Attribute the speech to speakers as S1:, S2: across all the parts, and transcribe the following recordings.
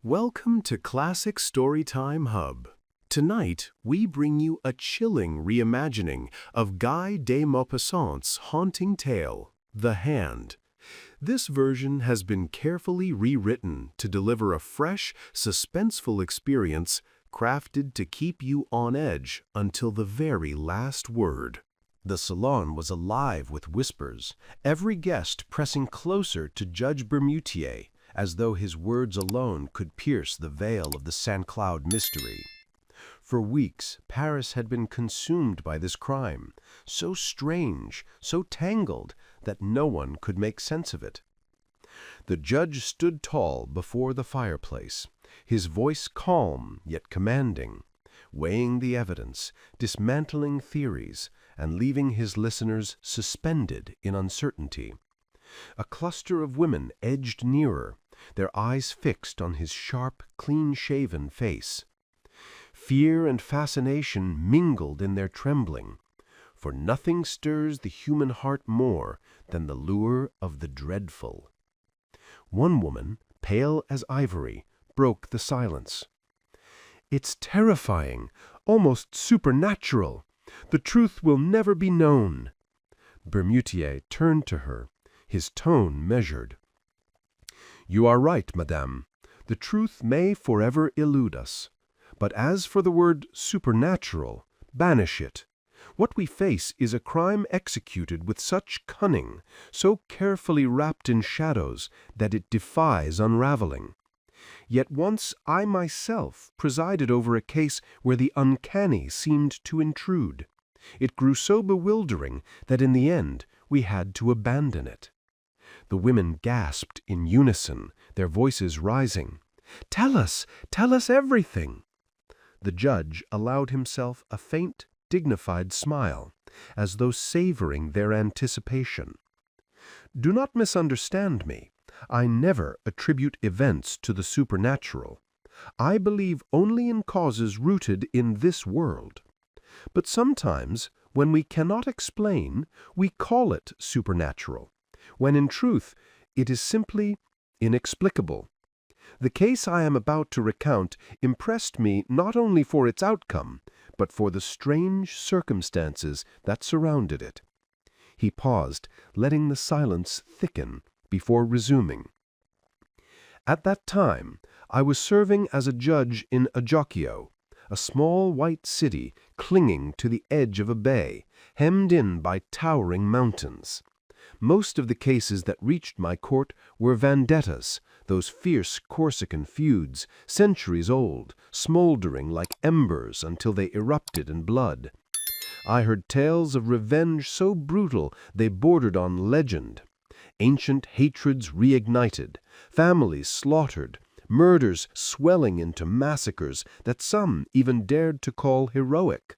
S1: Welcome to Classic Storytime Hub. Tonight, we bring you a chilling reimagining of Guy de Maupassant's haunting tale, The Hand. This version has been carefully rewritten to deliver a fresh, suspenseful experience crafted to keep you on edge until the very last word. The salon was alive with whispers, every guest pressing closer to Judge Bermutier, as though his words alone could pierce the veil of the St. Cloud mystery. For weeks, Paris had been consumed by this crime, so strange, so tangled, that no one could make sense of it. The judge stood tall before the fireplace, his voice calm yet commanding, weighing the evidence, dismantling theories, and leaving his listeners suspended in uncertainty. A cluster of women edged nearer, their eyes fixed on his sharp, clean-shaven face. Fear and fascination mingled in their trembling, for nothing stirs the human heart more than the lure of the dreadful. One woman, pale as ivory, broke the silence. "It's terrifying, almost supernatural. The truth will never be known." Bermutier turned to her, his tone measured. "You are right, madame. The truth may forever elude us. But as for the word supernatural, banish it. What we face is a crime executed with such cunning, so carefully wrapped in shadows, that it defies unraveling. Yet once I myself presided over a case where the uncanny seemed to intrude. It grew so bewildering that in the end we had to abandon it." The women gasped in unison, their voices rising. Tell us everything." The judge allowed himself a faint, dignified smile, as though savoring their anticipation. "Do not misunderstand me. I never attribute events to the supernatural. I believe only in causes rooted in this world. But sometimes, when we cannot explain, we call it supernatural, when in truth it is simply inexplicable. The case I am about to recount impressed me not only for its outcome, but for the strange circumstances that surrounded it." He paused, letting the silence thicken before resuming. "At that time, I was serving as a judge in Ajaccio, a small white city clinging to the edge of a bay, hemmed in by towering mountains. Most of the cases that reached my court were vendettas, those fierce Corsican feuds, centuries old, smoldering like embers until they erupted in blood. I heard tales of revenge so brutal they bordered on legend. Ancient hatreds reignited, families slaughtered, murders swelling into massacres that some even dared to call heroic.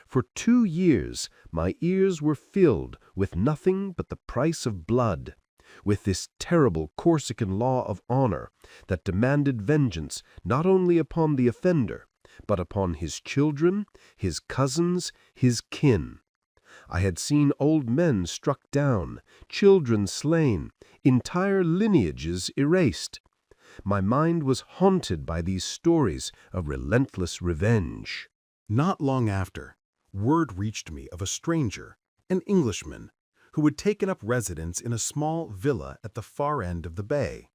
S1: For 2 years my ears were filled with nothing but the price of blood, with this terrible Corsican law of honor that demanded vengeance not only upon the offender, but upon his children, his cousins, his kin. I had seen old men struck down, children slain, entire lineages erased. My mind was haunted by these stories of relentless revenge.
S2: Not long after, word reached me of a stranger, an Englishman, who had taken up residence in a small villa at the far end of the bay.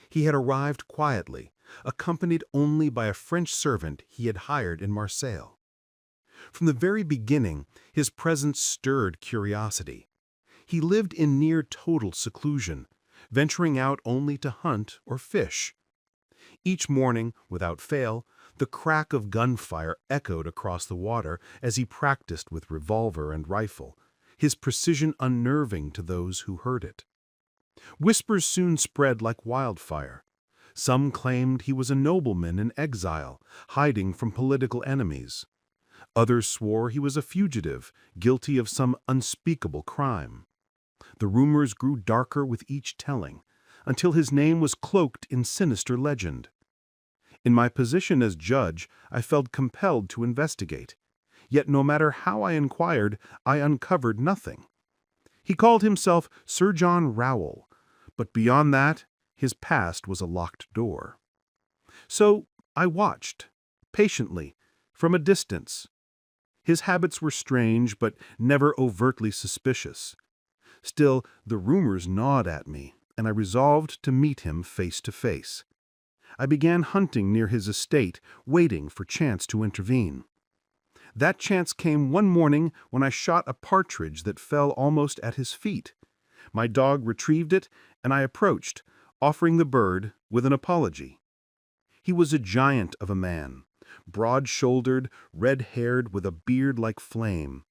S2: He had arrived quietly, accompanied only by a French servant he had hired in Marseille. From the very beginning, his presence stirred curiosity. He lived in near total seclusion, venturing out only to hunt or fish. Each morning, without fail, the crack of gunfire echoed across the water as he practiced with revolver and rifle, his precision unnerving to those who heard it. Whispers soon spread like wildfire. Some claimed he was a nobleman in exile, hiding from political enemies. Others swore he was a fugitive, guilty of some unspeakable crime. The rumors grew darker with each telling, until his name was cloaked in sinister legend. In my position as judge, I felt compelled to investigate. Yet no matter how I inquired, I uncovered nothing. He called himself Sir John Rowell, but beyond that, his past was a locked door. So I watched, patiently, from a distance. His habits were strange, but never overtly suspicious. Still, the rumors gnawed at me, and I resolved to meet him face to face. I began hunting near his estate, waiting for chance to intervene. That chance came one morning when I shot a partridge that fell almost at his feet. My dog retrieved it, and I approached, offering the bird with an apology. He was a giant of a man, broad-shouldered, red-haired, with a beard like flame.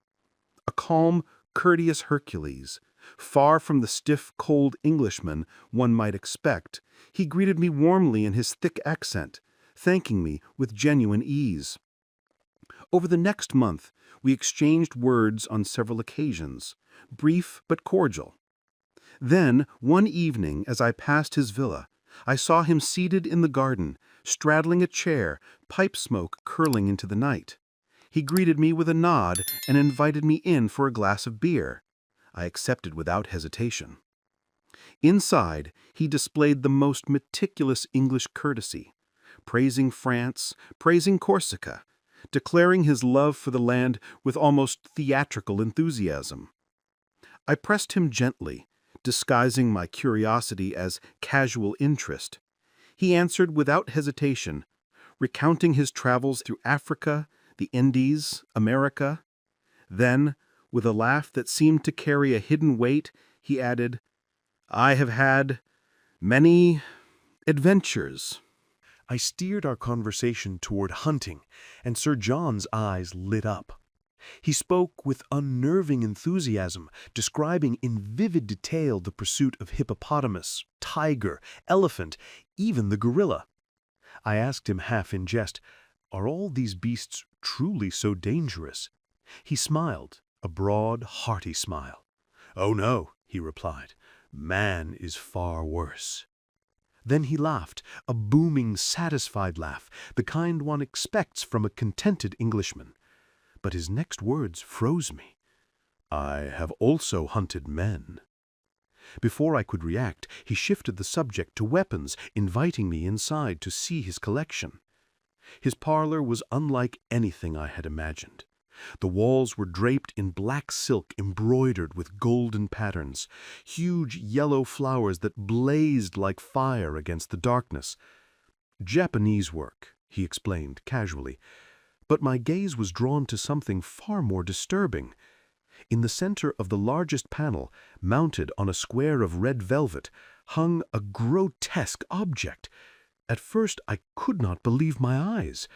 S2: A calm, courteous Hercules. Far from the stiff, cold Englishman one might expect, he greeted me warmly in his thick accent, thanking me with genuine ease. Over the next month, we exchanged words on several occasions, brief but cordial. Then, one evening, as I passed his villa, I saw him seated in the garden, straddling a chair, pipe smoke curling into the night. He greeted me with a nod and invited me in for a glass of beer. I accepted without hesitation. Inside, he displayed the most meticulous English courtesy, praising France, praising Corsica, declaring his love for the land with almost theatrical enthusiasm. I pressed him gently, disguising my curiosity as casual interest. He answered without hesitation, recounting his travels through Africa, the Indies, America. Then, with a laugh that seemed to carry a hidden weight, he added, "I have had many adventures."
S1: I steered our conversation toward hunting, and Sir John's eyes lit up. He spoke with unnerving enthusiasm, describing in vivid detail the pursuit of hippopotamus, tiger, elephant, even the gorilla. I asked him half in jest, "Are all these beasts truly so dangerous?" He smiled, a broad, hearty smile. "Oh no," he replied, "man is far worse." Then he laughed, a booming, satisfied laugh, the kind one expects from a contented Englishman. But his next words froze me. "I have also hunted men." Before I could react, he shifted the subject to weapons, inviting me inside to see his collection. His parlor was unlike anything I had imagined. The walls were draped in black silk embroidered with golden patterns, huge yellow flowers that blazed like fire against the darkness. "Japanese work," he explained casually, but my gaze was drawn to something far more disturbing. In the center of the largest panel, mounted on a square of red velvet, hung a grotesque object. At first I could not believe my eyes.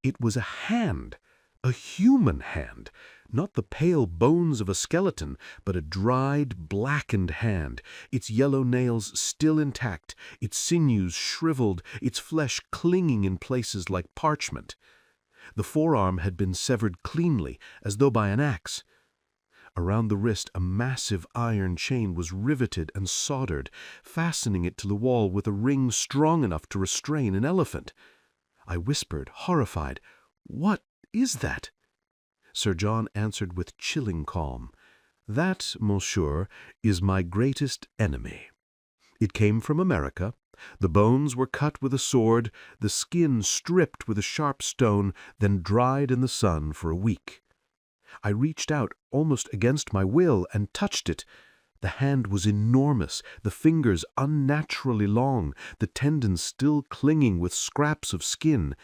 S1: It was a hand. A human hand, not the pale bones of a skeleton, but a dried, blackened hand, its yellow nails still intact, its sinews shriveled, its flesh clinging in places like parchment. The forearm had been severed cleanly, as though by an axe. Around the wrist a massive iron chain was riveted and soldered, fastening it to the wall with a ring strong enough to restrain an elephant. I whispered, horrified, "What is that?" Sir John answered with chilling calm, "That, monsieur, is my greatest enemy. It came from America. The bones were cut with a sword, the skin stripped with a sharp stone, then dried in the sun for a week. I reached out almost against my will and touched it. The hand was enormous, the fingers unnaturally long, the tendons still clinging with scraps of skin.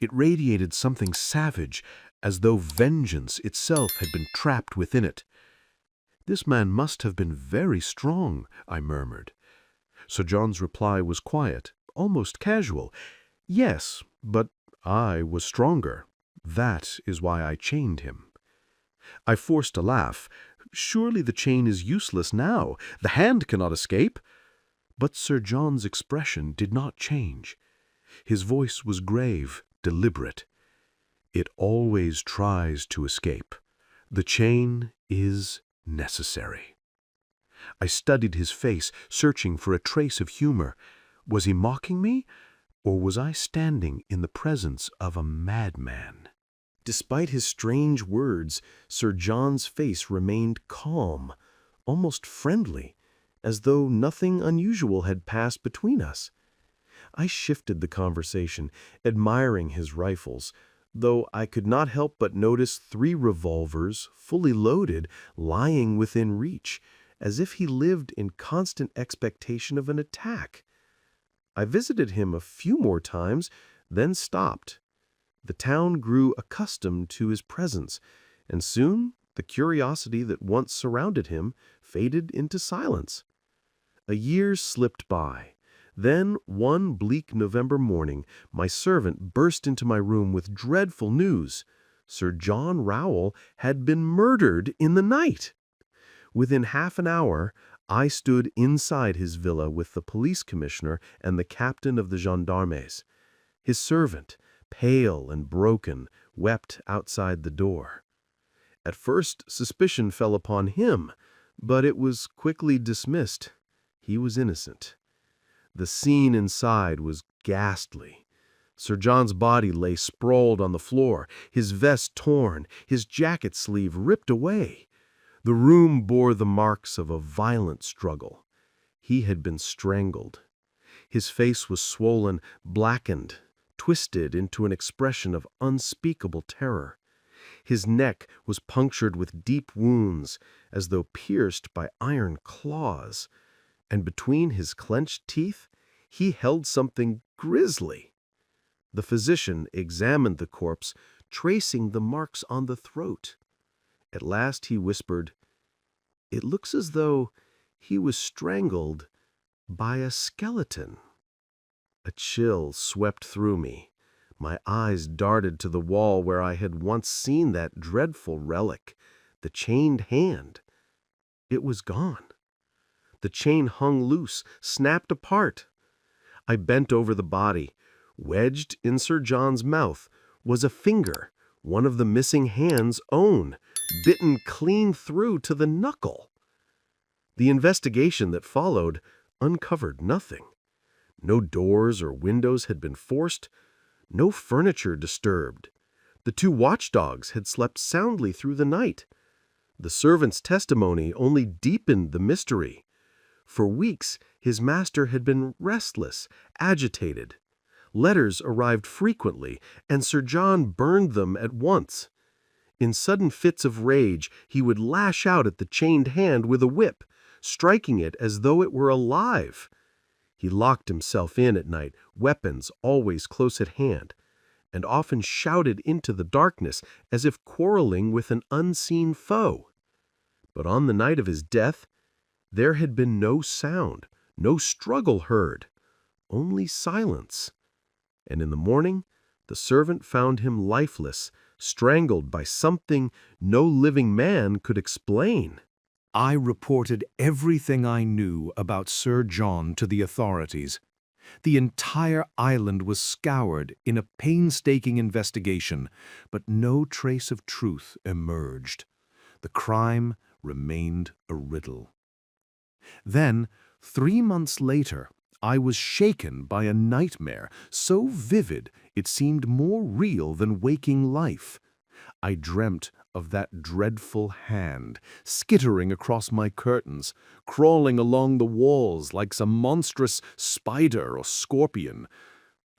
S1: It radiated something savage, as though vengeance itself had been trapped within it. "This man must have been very strong," I murmured. Sir John's reply was quiet, almost casual. "Yes, but I was stronger. That is why I chained him." I forced a laugh. "Surely the chain is useless now. The hand cannot escape." But Sir John's expression did not change. His voice was grave, deliberate. "It always tries to escape. The chain is necessary." I studied his face, searching for a trace of humor. Was he mocking me, or was I standing in the presence of a madman? Despite his strange words, Sir John's face remained calm, almost friendly, as though nothing unusual had passed between us. I shifted the conversation, admiring his rifles, though I could not help but notice 3 revolvers, fully loaded, lying within reach, as if he lived in constant expectation of an attack. I visited him a few more times, then stopped. The town grew accustomed to his presence, and soon the curiosity that once surrounded him faded into silence. A year slipped by. Then, one bleak November morning, my servant burst into my room with dreadful news. Sir John Rowell had been murdered in the night. Within half an hour, I stood inside his villa with the police commissioner and the captain of the gendarmes. His servant, pale and broken, wept outside the door. At first, suspicion fell upon him, but it was quickly dismissed. He was innocent. The scene inside was ghastly. Sir John's body lay sprawled on the floor, his vest torn, his jacket sleeve ripped away. The room bore the marks of a violent struggle. He had been strangled. His face was swollen, blackened, twisted into an expression of unspeakable terror. His neck was punctured with deep wounds, as though pierced by iron claws, and between his clenched teeth he held something grisly. The physician examined the corpse, tracing the marks on the throat. At last he whispered, "It looks as though he was strangled by a skeleton." A chill swept through me. My eyes darted to the wall where I had once seen that dreadful relic, the chained hand. It was gone. The chain hung loose, snapped apart. I bent over the body. Wedged in Sir John's mouth was a finger, one of the missing hand's own, bitten clean through to the knuckle. The investigation that followed uncovered nothing. No doors or windows had been forced, no furniture disturbed. The 2 watchdogs had slept soundly through the night. The servant's testimony only deepened the mystery. For weeks, his master had been restless, agitated. Letters arrived frequently, and Sir John burned them at once. In sudden fits of rage, he would lash out at the chained hand with a whip, striking it as though it were alive. He locked himself in at night, weapons always close at hand, and often shouted into the darkness as if quarreling with an unseen foe. But on the night of his death, there had been no sound, no struggle heard, only silence. And in the morning, the servant found him lifeless, strangled by something no living man could explain.
S3: I reported everything I knew about Sir John to the authorities. The entire island was scoured in a painstaking investigation, but no trace of truth emerged. The crime remained a riddle. Then, 3 months later, I was shaken by a nightmare so vivid it seemed more real than waking life. I dreamt of that dreadful hand, skittering across my curtains, crawling along the walls like some monstrous spider or scorpion.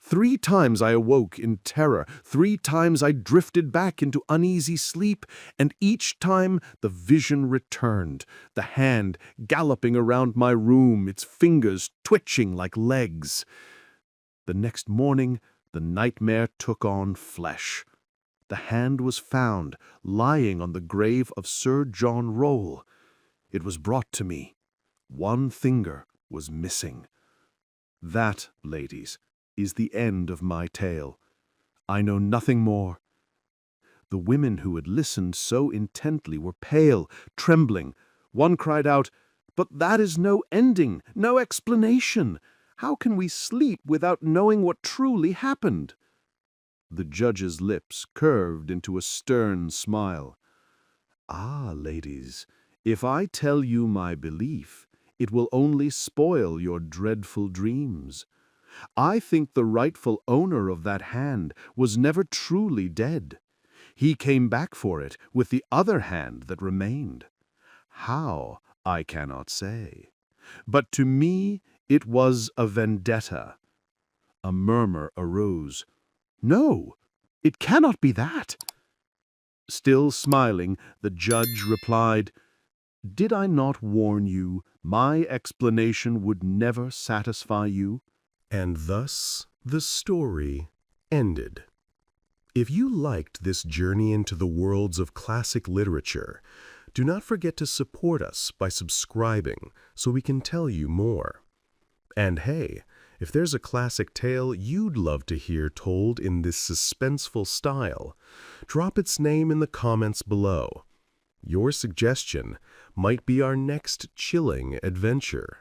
S3: 3 times I awoke in terror, 3 times I drifted back into uneasy sleep, and each time the vision returned, the hand galloping around my room, its fingers twitching like legs. The next morning, the nightmare took on flesh. The hand was found, lying on the grave of Sir John Rowell. It was brought to me. 1 finger was missing. That, ladies, is the end of my tale. I know nothing more. The women who had listened so intently were pale, trembling. One cried out, "But that is no ending, no explanation. How can we sleep without knowing what truly happened?" The judge's lips curved into a stern smile. "Ah, ladies, if I tell you my belief, it will only spoil your dreadful dreams. I think the rightful owner of that hand was never truly dead. He came back for it with the other hand that remained. How, I cannot say. But to me, it was a vendetta. A murmur arose. "No, it cannot be that." Still smiling, the judge replied, "Did I not warn you my explanation would never satisfy you?"
S1: And thus the story ended. If you liked this journey into the worlds of classic literature, do not forget to support us by subscribing so we can tell you more. And hey, if there's a classic tale you'd love to hear told in this suspenseful style, drop its name in the comments below. Your suggestion might be our next chilling adventure.